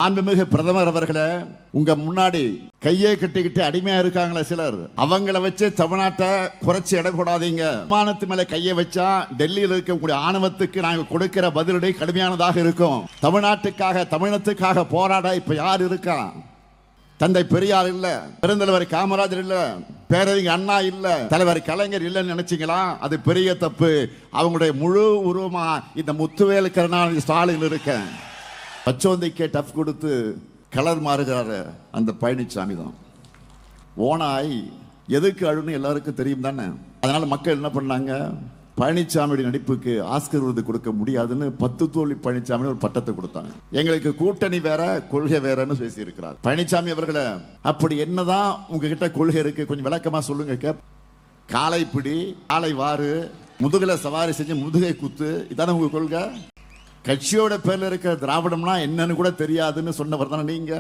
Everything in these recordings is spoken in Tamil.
மாண்புமிகு பிரதமர் அவர்களே, உங்க முன்னாடி கையை கட்டிக்கிட்டு அடிமையா இருக்காங்களே சிலர், அவங்கள வச்சு தமிழ்நாட்டை குறைச்சி எடை போடாதீங்க. விமானத்து மேல கையை வச்சா டெல்லியில் இருக்கக்கூடிய ஆணவத்துக்கு நாங்க கொடுக்கிற பதிலடி கடுமையானதாக இருக்கும். தமிழ்நாட்டுக்காக தமிழத்துக்காக போராட இப்ப யார் இருக்கா? தந்தை பெரியார் இல்ல, பெருந்தலைவர் காமராஜர் இல்ல, பேரறிஞர் அண்ணா இல்ல, தலைவர் கலைஞர் இல்லைன்னு நினைச்சீங்களா? அது பெரிய தப்பு. அவங்களுடைய முழு உருவமா இந்த முத்துவேல் கருணாநிதி ஸ்டாலின் இருக்க. பச்சோந்திக்கே டஃப் கொடுத்து கலர் மாறுகிறாரு அந்த பழனிசாமி தான். ஓனாய் எதுக்கு அழுன்னு எல்லாருக்கும் தெரியும் தானே. அதனால மக்கள் என்ன பண்ணாங்க, பழனிசாமியுடைய நடிப்புக்கு ஆஸ்கர் விருது கொடுக்க முடியாதுன்னு 10 தோல்வி பழனிசாமி ஒரு பட்டத்தை கொடுத்தாங்க. எங்களுக்கு கூட்டணி வேற கொள்கை வேறன்னு பேசி இருக்கிறார் பழனிசாமி அவர்களை. அப்படி என்னதான் உங்ககிட்ட கொள்கை இருக்கு, கொஞ்சம் விளக்கமா சொல்லுங்க. காலை பிடி, காலை வாறு, முதுகுல சவாரி செஞ்சு முதுகை குத்து, இதான உங்க கொள்கை? கட்சியோட பேர்ல இருக்கிற திராவிடம்னா என்னன்னு கூட தெரியாதுன்னு சொன்னவர் தானே நீங்க.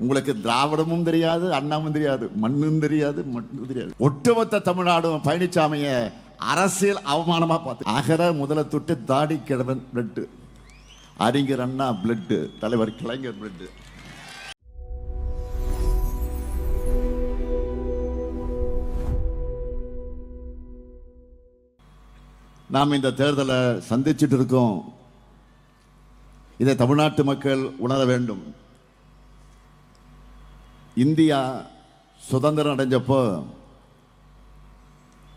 உங்களுக்கு திராவிடமும் தெரியாது, அண்ணாவும் தெரியாது, மண்ணும் தெரியாது, மட்டும் தெரியாது. ஒட்டுமொத்த தமிழ்நாடும் பழனிசாமிய அரசியல் அவமானமா பார்த்து, அகர முதல தொட்டு தாடி கிழவன் பிளட், அறிஞர் அண்ணா பிளட், தலைவர் கலைஞர் பிளட். நாம் இந்த தேர்தலை சந்திச்சுட்டு இருக்கோம். இதை தமிழ்நாட்டு மக்கள் உணர வேண்டும். இந்தியா சுதந்திரம் அடைஞ்சப்போ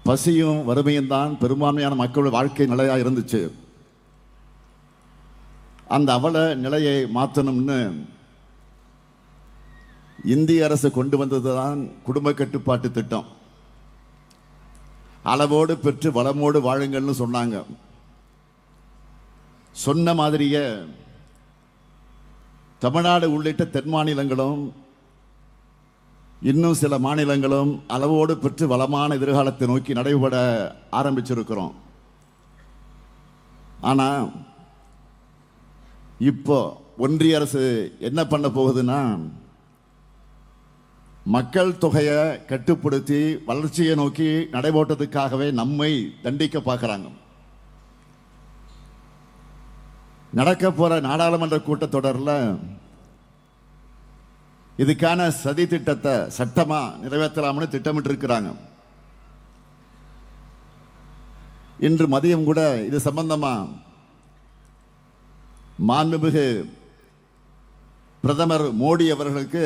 பசியும் வறுமையும் தான் பெரும்பான்மையான மக்களோட வாழ்க்கை நிலையா இருந்துச்சு. அந்த அவல நிலையை மாற்றணும்னு இந்திய அரசு கொண்டு வந்ததுதான் குடும்ப கட்டுப்பாட்டு திட்டம். அளவோடு பெற்று வளமோடு வாழுங்கள்னு சொன்னாங்க. சொன்ன மாதிரியே தமிழ்நாடு உள்ளிட்ட தென் மாநிலங்களும் இன்னும் சில மாநிலங்களும் அளவோடு பெற்று வளமான எதிர்காலத்தை நோக்கி நடைபெற ஆரம்பிச்சிருக்கிறோம். ஆனா இப்போ ஒன்றிய அரசு என்ன பண்ண போகுதுன்னா, மக்கள் தொகையை கட்டுப்படுத்தி வளர்ச்சியை நோக்கி நடைபோட்டதுக்காகவே நம்மை தண்டிக்க பார்க்கிறாங்க. நடக்க போற நாடாளுமன்ற கூட்டத்தொடரில் இதுக்கான சதி திட்டத்தை சட்டமா நிறைவேற்றலாம்னு திட்டமிட்டு இருக்கிறாங்க. இன்று மதியம் கூட இது சம்பந்தமா மாண்புமிகு பிரதமர் மோடி அவர்களுக்கு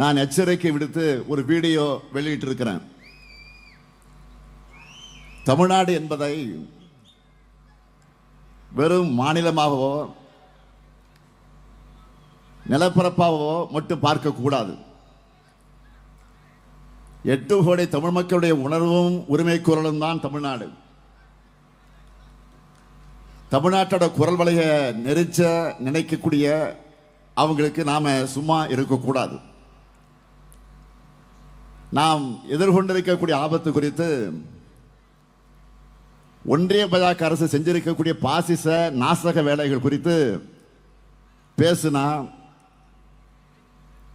நான் எச்சரிக்கை விடுத்து ஒரு வீடியோ வெளியிட்டிருக்கிறேன். தமிழ்நாடு என்பதை வெறும் மாநிலமாகவோ நிலப்பரப்பாகவோ மட்டும் பார்க்க கூடாது. 8 கோடி தமிழ் மக்களுடைய உணர்வும் உரிமை குரலும் தான் தமிழ்நாடு. தமிழ்நாட்டோட குரல் வலையை நெரிச்ச நினைக்கக்கூடிய அவங்களுக்கு நாம சும்மா இருக்கக்கூடாது. நாம் எதிர்கொண்டிருக்கக்கூடிய ஆபத்து குறித்து ஒன்றிய பாஜக அரசு செஞ்சிருக்கக்கூடிய பாசிச நாசக வேலைகள் குறித்து பேசுனா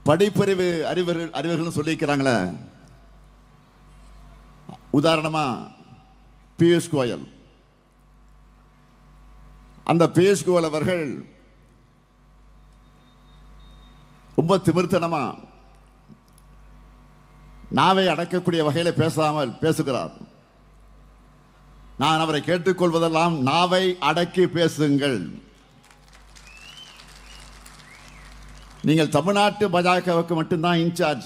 படிப்பறிவு அறிவர்கள் சொல்லியிருக்கிறாங்களே. உதாரணமா பியூஷ் கோயல், அந்த பியூஷ் கோயல் அவர்கள் ரொம்ப திமிர்த்தனமா நாவை அடக்கக்கூடிய வகையில் பேசாமல் பேசுகிறார். நான் அவரை கேட்டுக்கொள்வதெல்லாம் நாவை அடக்கி பேசுங்கள். நீங்கள் தமிழ்நாட்டு பாஜகவுக்கு மட்டும்தான் இன்சார்ஜ்.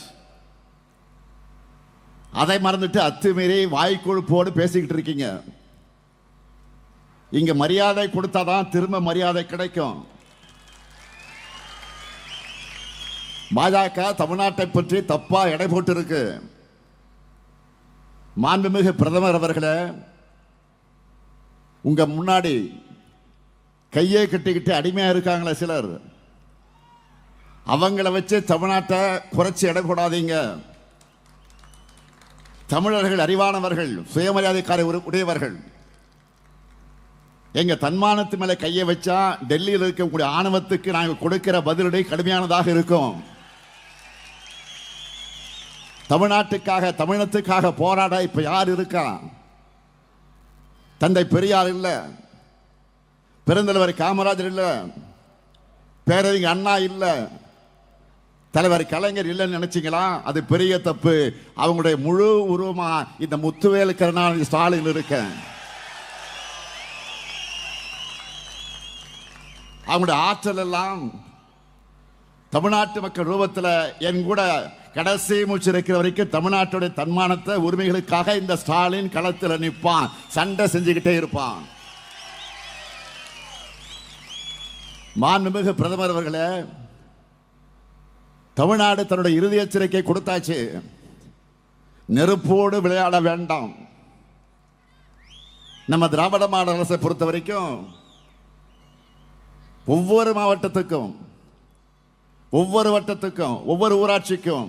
அதை மறந்துட்டு அத்துமீறி வாய்க்கொழுப்போடு பேசிக்கிட்டு இருக்கீங்க. இங்க மரியாதை கொடுத்தாதான் திரும்ப மரியாதை கிடைக்கும். பாஜக தமிழ்நாட்டை பற்றி தப்பா எடை போட்டு இருக்கு. மாண்புமிகு பிரதமர் அவர்களே, உங்க முன்னாடி கையை கட்டிக்கிட்டு அடிமையா இருக்காங்களே சிலர், அவங்கள வச்சு தமிழ்நாட்டை குறைச்சி எடை போடாதீங்க. தமிழர்கள் அறிவானவர்கள், சுயமரியாதைக்கார உடையவர்கள். எங்க தன்மானத்து மேல கையை வச்சா டெல்லியில் இருக்கக்கூடிய ஆணவத்துக்கு நாங்கள் கொடுக்கிற பதிலடி கடுமையானதாக இருக்கும். தமிழ்நாட்டுக்காக தமிழத்துக்காக போராட இப்ப யார் இருக்கா? தந்தை பெரியார் இல்ல, பெருந்தலைவர் காமராஜர் இல்ல, பேரறிஞர் அண்ணா இல்ல, தலைவர் கலைஞர் இல்லைன்னு நினைச்சீங்களா? அது பெரிய தப்பு. அவங்களுடைய முழு உருவமா இந்த முத்துவேல் கருணாநிதி ஸ்டாலின் இருக்க. அவங்களுடைய ஆற்றல் எல்லாம் தமிழ்நாட்டு மக்கள் ரூபத்தில் என் கூட கடைசி மூச்சு இருக்கிற வரைக்கும் தமிழ்நாட்டுடைய தன்மானத்தை உரிமைகளுக்காக இந்த ஸ்டாலின் களத்தில் நிற்பான், சண்டை செஞ்சுக்கிட்டே இருப்பான். மாண்புமிகு பிரதமர் அவர்களே, தமிழ்நாடு தன்னுடைய இறுதி எச்சரிக்கை கொடுத்தாச்சு. நெருப்போடு விளையாட வேண்டாம். நம்ம திராவிட மாடல் அரசை பொறுத்த வரைக்கும் ஒவ்வொரு மாவட்டத்துக்கும், ஒவ்வொரு வட்டத்துக்கும், ஒவ்வொரு ஊராட்சிக்கும்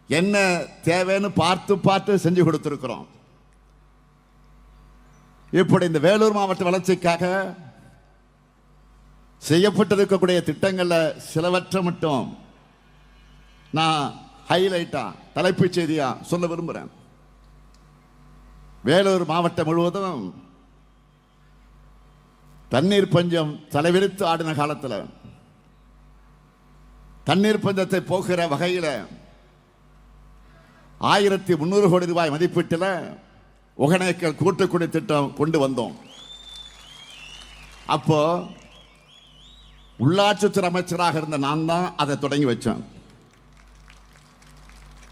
என்ன தேவைன்னு பார்த்து பார்த்து செஞ்சு கொடுத்திருக்கிறோம். இப்படி இந்த வேலூர் மாவட்ட வளர்ச்சிக்காக செய்யப்பட்டிருக்கக்கூடிய திட்டங்கள்ல சிலவற்றை மட்டும் நான் ஹைலைட்டா தலைப்புச் செய்தியா சொல்ல விரும்புகிறேன். வேலூர் மாவட்டம் முழுவதும் தண்ணீர் பஞ்சம் தலைவிரித்து ஆடின காலத்தில் தண்ணீர் பஞ்சத்தை போக்குகிற வகையில் 1300 கோடி ரூபாய் மதிப்பீட்டில் ஒகேனக்கல் கூட்டுக்குடி திட்டம் கொண்டு வந்தோம். அப்போ உள்ளாட்சித்துறை அமைச்சராக இருந்த நான் தான் அதை தொடங்கி வச்சேன்.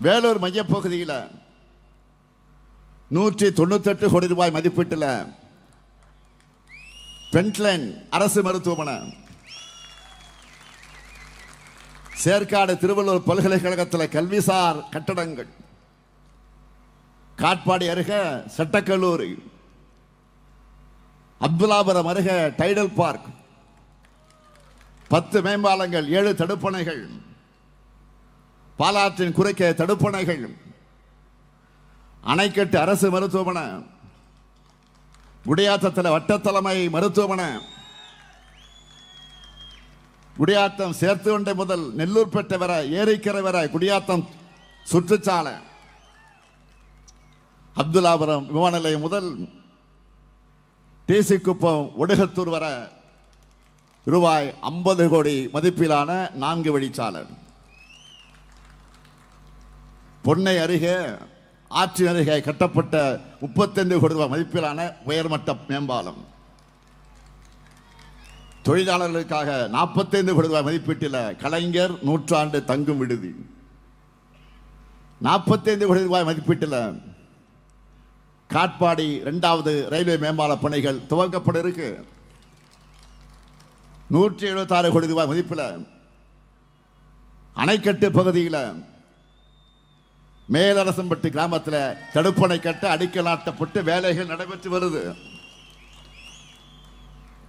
வேலூர் மையப்பகுதியில் 198 கோடி ரூபாய் மதிப்பீட்டில் பென்ட்லைன் அரசு மருத்துவமனை, சேர்க்காடு திருவள்ளூர் பல்கலைக்கழகத்தில் கல்விசார் கட்டடங்கள், காட்பாடி அருகே சட்டக்கல்லூரி, அப்துல்லாபுரம் அருகே டைடல் பார்க், 10 மேம்பாலங்கள், 7 தடுப்பணைகள், பாலாற்றின் குறுக்கே தடுப்பணைகள், அணைக்கட்டு அரசு மருத்துவமனை, குடியாத்தத்தில் வட்டத்தலைமை மருத்துவமனை, குடியாத்தம் சேர்த்துவண்டை முதல் நெல்லூர்பேட்டை வரை, ஏரிக்கரை வரை குடியாத்தம் சுற்றுச்சாலை, அப்துல்லாபுரம் விமான நிலையம் முதல் டிசி குப்பம் ஒடுகத்தூர் வரை ரூபாய் 50 கோடி மதிப்பிலான 4 வழிச்சாலை, பொன்னை அருகே ஆற்றின் அருகே கட்டப்பட்ட 35 கோடி ரூபாய் மதிப்பிலான உயர்மட்ட மேம்பாலம், தொழிலாளர்களுக்காக 45 கோடி ரூபாய் மதிப்பீட்டில் கலைஞர் நூற்றாண்டு தங்கும் விடுதி, 45 கோடி ரூபாய் மதிப்பீட்டில் காட்பாடி 2வது ரயில்வே மேம்பால பணிகள் துவங்கப்பட இருக்கு. 176 கோடி ரூபாய் மதிப்பில் அணைக்கட்டு பகுதியில் மேலரசம்பட்டி கிராமத்தில் தடுப்பணை கட்ட அடிக்கல் நாட்டப்பட்டு வேலைகள் நடைபெற்று வருது.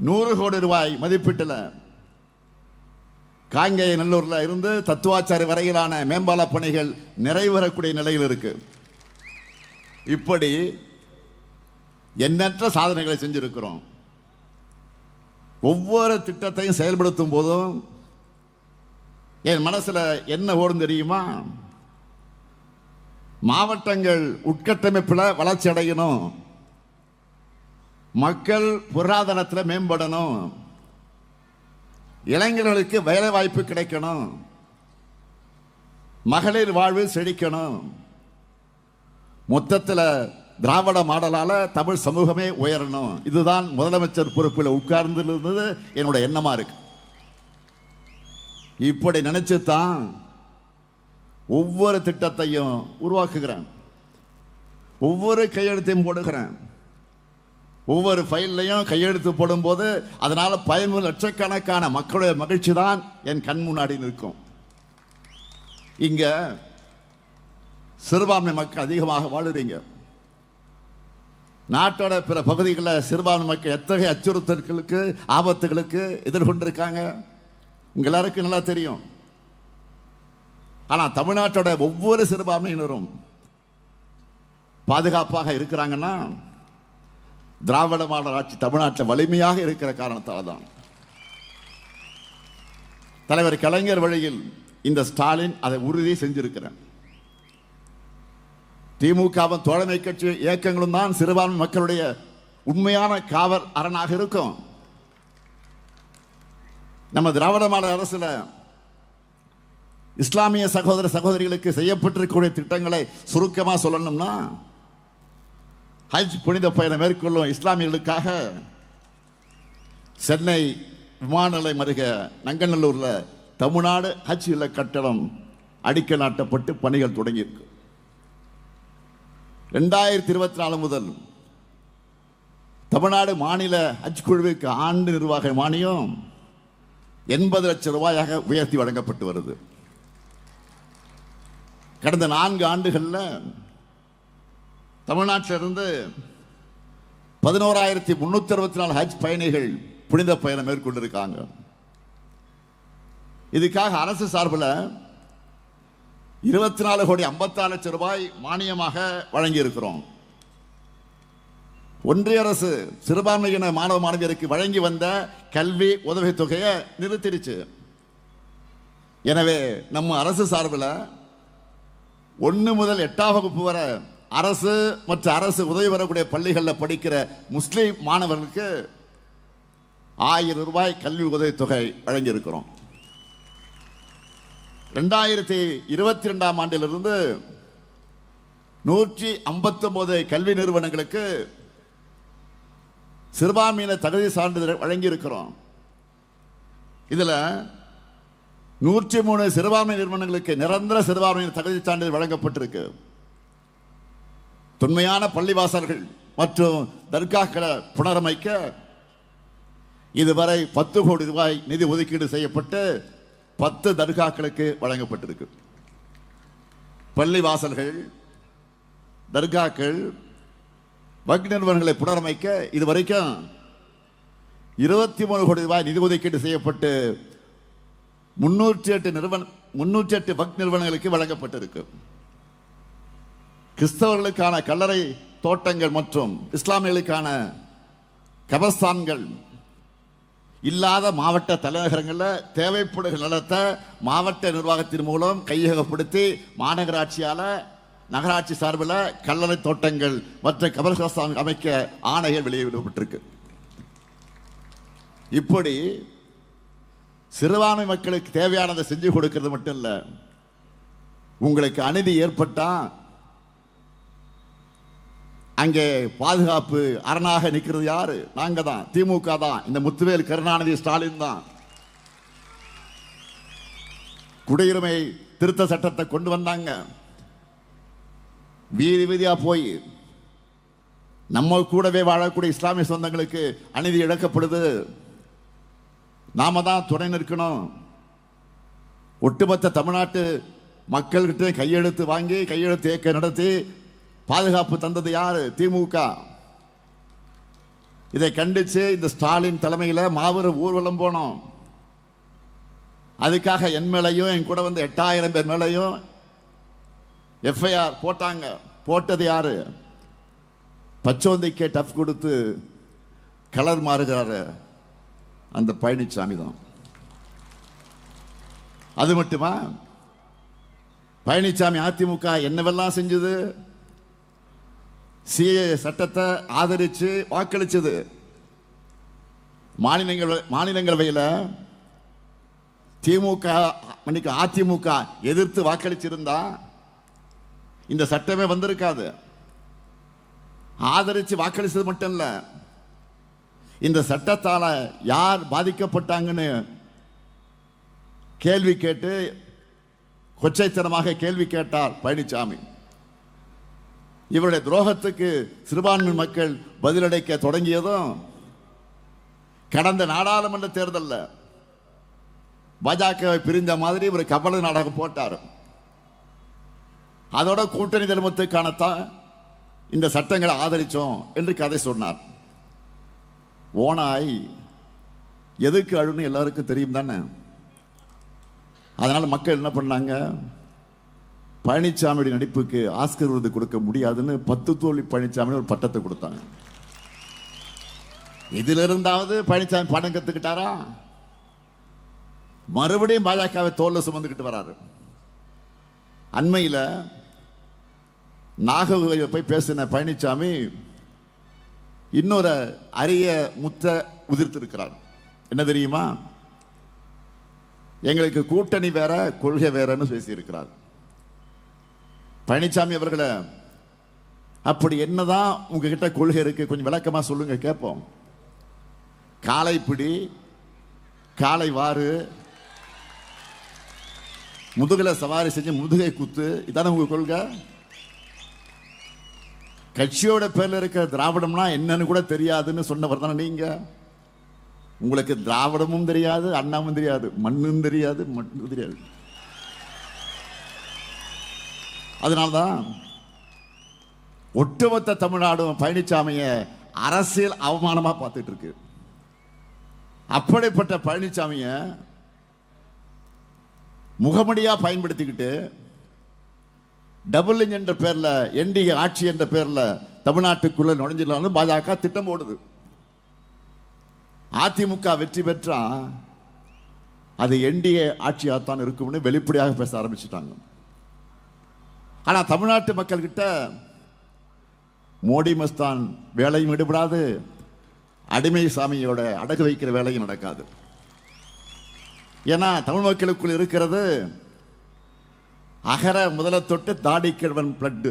100 கோடி ரூபாய் மதிப்பீட்டில் காங்கேய நல்லூர்ல இருந்து தத்துவாச்சாரி வரையிலான மேம்பால பணிகள் நிறைவேறக்கூடிய நிலையில் இருக்கு. இப்படி எண்ணற்ற சாதனைகளை செஞ்சிருக்கிறோம். ஒவ்வொரு திட்டத்தையும் செயல்படுத்தும் போதும் என் மனசுல என்ன ஓடும் தெரியுமா? மாவட்டங்கள் உட்கட்டமைப்பில் வளர்ச்சி அடையணும், மக்கள் பொருளாதாரத்தில் மேம்படணும், இளைஞர்களுக்கு வேலை வாய்ப்பு கிடைக்கணும், மகளிர் வாழ்வு செழிக்கணும். மொத்தத்தில் திராவிட மாடலால தமிழ் சமூகமே உயரணும். இதுதான் முதலமைச்சர் பொறுப்பில் உட்கார்ந்திருந்தது என்னுடைய எண்ணமா இருக்கு. இப்படி நினைச்சுதான் ஒவ்வொரு திட்டத்தையும் உருவாக்குகிறேன், ஒவ்வொரு கையெழுத்தையும் போடுகிறேன். ஒவ்வொரு ஃபைல்லையும் கையெழுத்து போடும்போது அதனால பயனுள்ள லட்சக்கணக்கான மக்களுடைய மகிழ்ச்சி தான் என் கண் முன்னாடி நிற்கும். இங்க சிறுபான்மை மக்கள் அதிகமாக வாழுறீங்க. நாட்டோட பிற பகுதிகளில் சிறுபான்மை மக்கள் எத்தகைய அச்சுறுத்தல்களுக்கு ஆபத்துகளுக்கு எதிர்கொண்டிருக்காங்க உங்க எல்லாருக்கும் நல்லா தெரியும். ஆனால் தமிழ்நாட்டோட ஒவ்வொரு சிறுபான்மையினரும் பாதுகாப்பாக இருக்கிறாங்கன்னா திராவிட மாடல் ஆட்சி தமிழ்நாட்டில் வலிமையாக இருக்கிற காரணத்தால் தான். தலைவர் கலைஞர் வழியில் இந்த ஸ்டாலின் அதை உறுதி செஞ்சிருக்கிறார். திமுகவும் தோழமை கட்சி இயக்கங்களும் தான் சிறுபான்மை மக்களுடைய உண்மையான காவல் அரணாக இருக்கும். நம்ம திராவிட மாடல் அரசுல இஸ்லாமிய சகோதர சகோதரிகளுக்கு செய்யப்பட்டிருக்கக்கூடிய திட்டங்களை சுருக்கமாக சொல்லணும்னா, ஹஜ் புனித பயணம் மேற்கொள்ளும் இஸ்லாமியர்களுக்காக சென்னை விமான நிலையம் அருகே நங்கநல்லூர்ல தமிழ்நாடு ஹஜ் இல்ல கட்டடம் அடிக்கல் நாட்டப்பட்டு பணிகள் தொடங்கியிருக்கு. 2024 முதல் தமிழ்நாடு மாநில ஹஜ் குழுவுக்கு ஆண்டு நிர்வாக மானியம் 80 லட்சம் ரூபாயாக உயர்த்தி வழங்கப்பட்டு வருது. கடந்த 4 ஆண்டுகளில் தமிழ்நாட்டிலிருந்து 11,364 ஹஜ் பயணிகள் புனித பயணம் மேற்கொண்டிருக்காங்க. இதுக்காக அரசு சார்பில் 24 கோடி 56 லட்சம் ரூபாய் மானியமாக வழங்கி இருக்கிறோம். ஒன்றிய அரசு சிறுபான்மையின மாணவ மாணவியருக்கு வழங்கி வந்த கல்வி உதவித்தொகையை நிறுத்திடுச்சு. எனவே நம்ம அரசு சார்பில் 1 முதல் 8ஆம் வகுப்பு வரை அரசு மற்றும் அரசு உதவி வரக்கூடிய பள்ளிகளில் படிக்கிற முஸ்லிம் மாணவர்களுக்கு 1000 ரூபாய் கல்வி உதவித்தொகை வழங்கியிருக்கிறோம். 2022ஆம் ஆண்டிலிருந்து 159 கல்வி நிறுவனங்களுக்கு சிறுபான்மையின தகுதி சான்றிதழ் வழங்கி இருக்கிறோம். இதுல 103 சிறுபான்மை நிறுவனங்களுக்கு நிரந்தர சிறுபான்மையின தகுதி சான்றிதழ் வழங்கப்பட்டிருக்கு. தொன்மையான பள்ளிவாசல்கள் மற்றும் தர்காக்களை புனரமைக்க இதுவரை 10 கோடி ரூபாய் நிதி ஒதுக்கீடு செய்யப்பட்டு 10 தர்காக்களுக்கு வழங்கப்பட்டிருக்கு. பள்ளிவாசல்கள், தர்காக்கள், வக்ஃப் நிறுவனங்களை புனரமைக்க இதுவரைக்கும் 23 கோடி ரூபாய் நிதி ஒதுக்கீடு செய்யப்பட்டு 308 வக்ஃப் நிறுவனங்களுக்கு வழங்கப்பட்டிருக்கு. கிறிஸ்தவர்களுக்கான கல்லறை தோட்டங்கள் மற்றும் இஸ்லாமியர்களுக்கான கபர்ஸ்தான்கள் இல்லாத மாவட்ட தலைநகரங்களில் தேவைப்படுகிற நிலத்தை மாவட்ட நிர்வாகத்தின் மூலம் கையகப்படுத்தி மாநகராட்சியால நகராட்சி சார்பில் கல்லறை தோட்டங்கள் மற்ற கபர்ஸ்தான் அமைக்க ஆணைகள் வெளியிடப்பட்டிருக்கு. இப்படி சிறுபான்மை மக்களுக்கு தேவையானதை செஞ்சு கொடுக்கிறது மட்டும் இல்ல, உங்களுக்கு அநீதி ஏற்பட்டா அங்கே பாதுகாப்பு அரணாக நிற்கிறது யாரு? நாங்க தான், திமுக தான், இந்த முத்துவேல் கருணாநிதி ஸ்டாலின் தான். குடியுரிமை திருத்த சட்டத்தை கொண்டு வந்தாங்க. வீதி வீதியா போய் நம்ம கூடவே வாழக்கூடிய இஸ்லாமிய சொந்தங்களுக்கு அநீதி இழக்கப்படுது. நாம தான் துணை நிற்கணும். ஒட்டுமொத்த தமிழ்நாட்டு மக்கள்கிட்ட கையெழுத்து வாங்கி கையெழுத்து இயக்க நடத்தி பாதுகாப்பு தந்தது யாரு? திமுக. இதை கண்டிச்சு இந்த ஸ்டாலின் தலைமையில் மாபெரும் ஊர்வலம் போனோம். அதுக்காக என் மேலையும் என் கூட வந்து 8000 பேர் மேலையும் எஃப்ஐஆர் போட்டாங்க. போட்டது யாரு? பச்சோந்திக்கே டஃப் கொடுத்து கலர் மாறுகிறாரு அந்த பழனிசாமி தான். அது மட்டுமா, பழனிசாமி அதிமுக என்னவெல்லாம் செஞ்சது? சிஏ சட்டத்தை ஆதரிச்சு வாக்களிச்சது. மாநிலங்களவையில் திமுக அதிமுக எதிர்த்து வாக்களிச்சிருந்தா இந்த சட்டமே வந்திருக்காது. ஆதரிச்சு வாக்களிச்சது மட்டும் இல்ல, இந்த சட்டத்தால யார் பாதிக்கப்பட்டாங்கன்னு கேள்வி கேட்டு கொச்சைத்தனமாக கேள்வி கேட்டார் பழனிசாமி. இவருடைய துரோகத்துக்கு சிறுபான்மை மக்கள் பதிலளிக்க தொடங்கியதும் கடந்த நாடாளுமன்ற தேர்தலில் பாஜகவை பிரிந்த மாதிரி ஒரு கபல நாடகம் போட்டார். அதோட கூட்டணி தர்மத்துக்கானத்தான் இந்த சட்டங்களை ஆதரிச்சோம் என்று கதை சொன்னார். ஓனாய் எதுக்கு அழுன்னு எல்லாருக்கும் தெரியும் தானே. அதனால மக்கள் என்ன பண்ணாங்க? பழனிசாமியுடைய நடிப்புக்கு ஆஸ்கர் விருது கொடுக்க முடியாதுன்னு 10 தோல்வி பழனிசாமி ஒரு பட்டத்தை கொடுத்தாங்க. இதுல இருந்தாவது பழனிசாமி படம் கத்துக்கிட்டாரா? மறுபடியும் பாஜகவை தோல்ல சுமந்துக்கிட்டு வராரு. அண்மையில் நாகர்கோவிலில் போய் பேசின பழனிசாமி இன்னொரு அரிய முத்த உதிர்த்திருக்கிறார். என்ன தெரியுமா? எங்களுக்கு கூட்டணி வேற கொள்கை வேறன்னு பேசியிருக்கிறார். பழனிசாமி அவர்களே, அப்படி என்னதான் உங்ககிட்ட கொள்கை இருக்கு, கொஞ்சம் விளக்கமா சொல்லுங்க கேட்போம். காலை பிடி, காலை வாறு, முதுகுல சவாரி செஞ்சு முதுகை குத்து, இதான உங்க கொள்கை? கட்சியோட பேர்ல இருக்க திராவிடம்னா என்னன்னு கூட தெரியாதுன்னு சொன்னவர் தானே நீங்க. உங்களுக்கு திராவிடமும் தெரியாது, அண்ணாவும் தெரியாது, மண்ணும் தெரியாது, மட்டும் தெரியாது. அதனால்தான் ஒட்டுமொத்த தமிழ்நாடும் பழனிசாமிய அரசியல் அவமானமா பார்த்துட்டு இருக்கு. அப்படிப்பட்ட பழனிசாமிய முகமடியா பயன்படுத்திக்கிட்டு டபுள் என்ற பேர்ல என்டிஏ ஆட்சி என்ற பேர்ல தமிழ்நாட்டுக்குள்ள நுழைஞ்சிடலாம்னு பாஜக திட்டம் போடுது. அதிமுக வெற்றி பெற்றா அது என்டிஏ ஆட்சியாகத்தான் இருக்கும்னு வெளிப்படையாக பேச ஆரம்பிச்சுட்டாங்க. ஆனா தமிழ்நாட்டு மக்கள் கிட்ட மோடி மஸ்தான் வேலையும் ஈடுபடாது, அடிமை சாமியோட அடகு வைக்கிற வேலையும் நடக்காது. ஏன்னா தமிழ் மக்களுக்குள் இருக்கிறது அகர முதல தொட்டு தாடி கிழவன் பிளட்.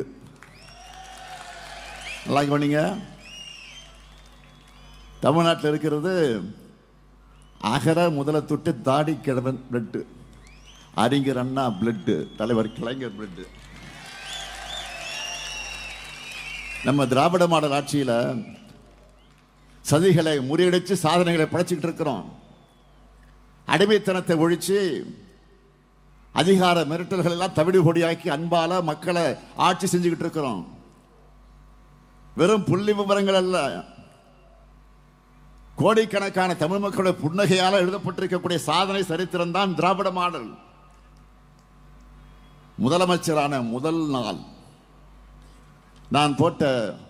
நல்லா கவனிங்க, தமிழ்நாட்டில் இருக்கிறது அகர முதல தொட்டு தாடி கிழவன் பிளட். அறிஞர் அண்ணா பிளட், தலைவர் கலைஞர் பிளட். நம்ம திராவிட மாடல் ஆட்சியில் சதிகளை முறியடிச்சு சாதனைகளை படைச்சுக்கிட்டு இருக்கிறோம். அடிமைத்தனத்தை ஒழிச்சு அதிகார மிரட்டல்கள் எல்லாம் தவிடு பொடியாக்கி அன்பால மக்களை ஆட்சி செஞ்சுக்கிட்டு இருக்கிறோம். வெறும் புள்ளி விவரங்கள் அல்ல, கோடிக்கணக்கான தமிழ் மக்களுடைய புன்னகையால் எழுதப்பட்டிருக்கக்கூடிய சாதனை சரித்திரம் தான் திராவிட மாடல். முதலமைச்சரான முதல் நாள் நான் போட்ட